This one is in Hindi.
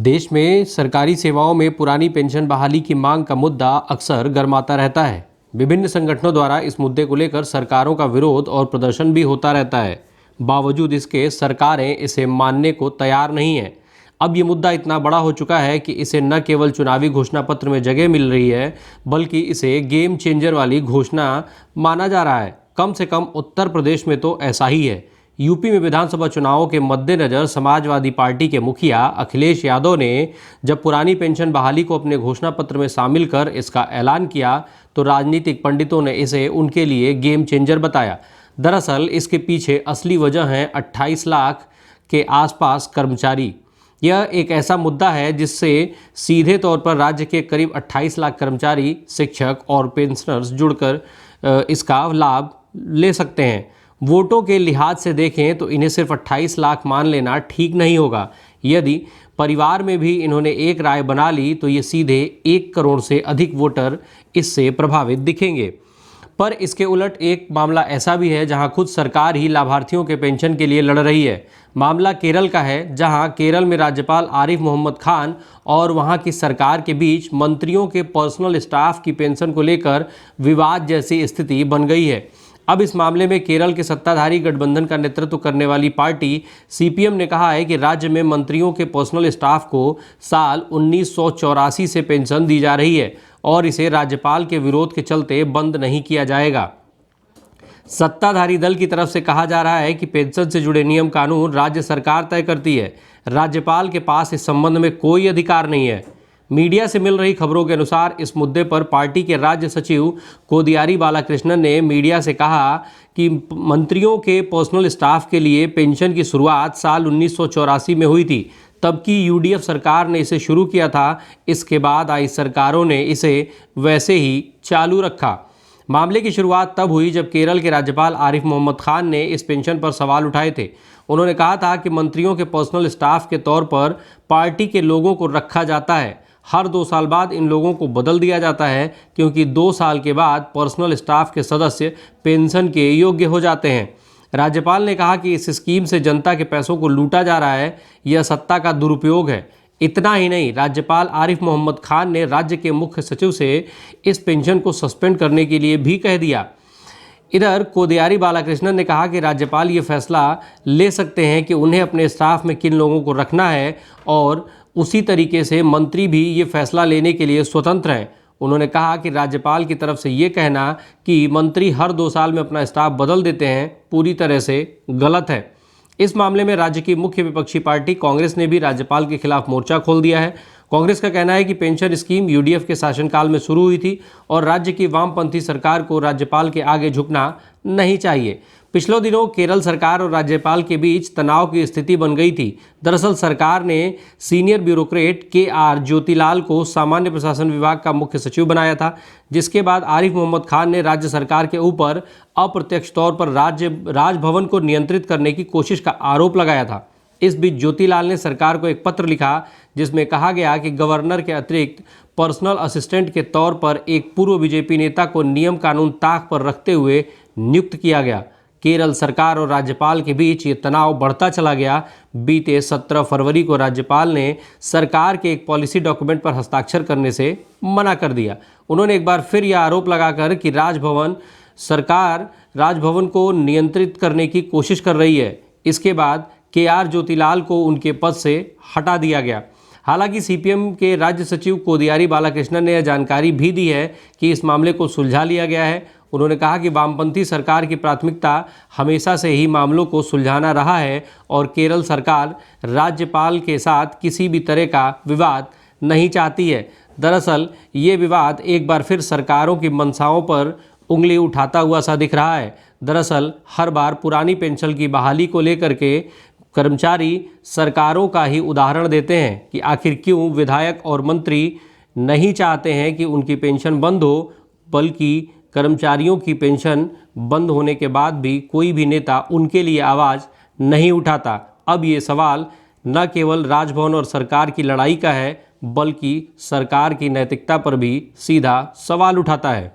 देश में सरकारी सेवाओं में पुरानी पेंशन बहाली की मांग का मुद्दा अक्सर गर्माता रहता है। विभिन्न संगठनों द्वारा इस मुद्दे को लेकर सरकारों का विरोध और प्रदर्शन भी होता रहता है। बावजूद इसके सरकारें इसे मानने को तैयार नहीं है। अब ये मुद्दा इतना बड़ा हो चुका है कि इसे न केवल चुनावी घोषणा पत्र में जगह मिल रही है, बल्कि इसे गेम चेंजर वाली घोषणा माना जा रहा है। कम से कम उत्तर प्रदेश में तो ऐसा ही है। यूपी में विधानसभा चुनावों के मद्देनजर समाजवादी पार्टी के मुखिया अखिलेश यादव ने जब पुरानी पेंशन बहाली को अपने घोषणा पत्र में शामिल कर इसका ऐलान किया, तो राजनीतिक पंडितों ने इसे उनके लिए गेम चेंजर बताया। दरअसल इसके पीछे असली वजह है 28 लाख के आसपास कर्मचारी। यह एक ऐसा मुद्दा है जिससे सीधे तौर पर राज्य के करीब 28 लाख कर्मचारी, शिक्षक और पेंशनर्स जुड़कर इसका लाभ ले सकते हैं। वोटों के लिहाज से देखें तो इन्हें सिर्फ 28 लाख मान लेना ठीक नहीं होगा। यदि परिवार में भी इन्होंने एक राय बना ली तो ये सीधे 1 करोड़ से अधिक वोटर इससे प्रभावित दिखेंगे। पर इसके उलट एक मामला ऐसा भी है जहां खुद सरकार ही लाभार्थियों के पेंशन के लिए लड़ रही है। मामला केरल का है, जहां केरल में राज्यपाल आरिफ मोहम्मद खान और वहां की सरकार के बीच मंत्रियों के पर्सनल स्टाफ की पेंशन को लेकर विवाद जैसी स्थिति बन गई है। अब इस मामले में केरल के सत्ताधारी गठबंधन का नेतृत्व करने वाली पार्टी सीपीएम ने कहा है कि राज्य में मंत्रियों के पर्सनल स्टाफ को साल 1984 से पेंशन दी जा रही है और इसे राज्यपाल के विरोध के चलते बंद नहीं किया जाएगा। सत्ताधारी दल की तरफ से कहा जा रहा है कि पेंशन से जुड़े नियम कानून राज्य सरकार तय करती है। राज्यपाल के पास इस संबंध में कोई अधिकार नहीं है। मीडिया से मिल रही खबरों के अनुसार इस मुद्दे पर पार्टी के राज्य सचिव कोदियारी बालाकृष्णन ने मीडिया से कहा कि मंत्रियों के पर्सनल स्टाफ के लिए पेंशन की शुरुआत साल 1984 में हुई थी। तब की यूडीएफ सरकार ने इसे शुरू किया था। इसके बाद आई सरकारों ने इसे वैसे ही चालू रखा। मामले की शुरुआत तब हुई जब केरल के राज्यपाल आरिफ मोहम्मद खान ने इस पेंशन पर सवाल उठाए थे। उन्होंने कहा था कि मंत्रियों के पर्सनल स्टाफ के तौर पर पार्टी के लोगों को रखा जाता है। हर 2 साल बाद इन लोगों को बदल दिया जाता है, क्योंकि 2 साल के बाद पर्सनल स्टाफ के सदस्य पेंशन के योग्य हो जाते हैं। राज्यपाल ने कहा कि इस स्कीम से जनता के पैसों को लूटा जा रहा है। यह सत्ता का दुरुपयोग है। इतना ही नहीं, राज्यपाल आरिफ मोहम्मद खान ने राज्य के मुख्य सचिव से इस पेंशन को सस्पेंड करने के लिए भी कह दिया। इधर कोदियारी बालाकृष्णन ने कहा कि राज्यपाल ये फैसला ले सकते हैं कि उन्हें अपने स्टाफ में किन लोगों को रखना है, और उसी तरीके से मंत्री भी ये फैसला लेने के लिए स्वतंत्र हैं। उन्होंने कहा कि राज्यपाल की तरफ से ये कहना कि मंत्री हर 2 साल में अपना स्टाफ बदल देते हैं, पूरी तरह से गलत है। इस मामले में राज्य की मुख्य विपक्षी पार्टी कांग्रेस ने भी राज्यपाल के खिलाफ मोर्चा खोल दिया है। कांग्रेस का कहना है कि पेंशन स्कीम यूडीएफ के शासनकाल में शुरू हुई थी और राज्य की वामपंथी सरकार को राज्यपाल के आगे झुकना नहीं चाहिए। पिछले दिनों केरल सरकार और राज्यपाल के बीच तनाव की स्थिति बन गई थी। दरअसल सरकार ने सीनियर ब्यूरोक्रेट के.आर. ज्योतिलाल को सामान्य प्रशासन विभाग का मुख्य सचिव बनाया था, जिसके बाद आरिफ मोहम्मद खान ने राज्य सरकार के ऊपर अप्रत्यक्ष तौर पर राजभवन को नियंत्रित करने की कोशिश का आरोप लगाया था। इस बीच ज्योतिलाल ने सरकार को एक पत्र लिखा जिसमें कहा गया कि गवर्नर के अतिरिक्त पर्सनल असिस्टेंट के तौर पर एक पूर्व बीजेपी नेता को नियम कानून ताक पर रखते हुए नियुक्त किया गया। केरल सरकार और राज्यपाल के बीच ये तनाव बढ़ता चला गया। बीते 17 फरवरी को राज्यपाल ने सरकार के एक पॉलिसी डॉक्यूमेंट पर हस्ताक्षर करने से मना कर दिया। उन्होंने एक बार फिर यह आरोप लगाकर कि सरकार राजभवन को नियंत्रित करने की कोशिश कर रही है। इसके बाद के.आर. ज्योतिलाल को उनके पद से हटा दिया गया। हालांकि सीपीएम के राज्य सचिव कोदियारी बालाकृष्णन ने यह जानकारी भी दी है कि इस मामले को सुलझा लिया गया है। उन्होंने कहा कि वामपंथी सरकार की प्राथमिकता हमेशा से ही मामलों को सुलझाना रहा है और केरल सरकार राज्यपाल के साथ किसी भी तरह का विवाद नहीं चाहती है। दरअसल ये विवाद एक बार फिर सरकारों की मंशाओं पर उंगली उठाता हुआ सा दिख रहा है। दरअसल हर बार पुरानी पेंशन की बहाली को लेकर के कर्मचारी सरकारों का ही उदाहरण देते हैं कि आखिर क्यों विधायक और मंत्री नहीं चाहते हैं कि उनकी पेंशन बंद हो, बल्कि कर्मचारियों की पेंशन बंद होने के बाद भी कोई भी नेता उनके लिए आवाज़ नहीं उठाता। अब ये सवाल न केवल राजभवन और सरकार की लड़ाई का है, बल्कि सरकार की नैतिकता पर भी सीधा सवाल उठाता है।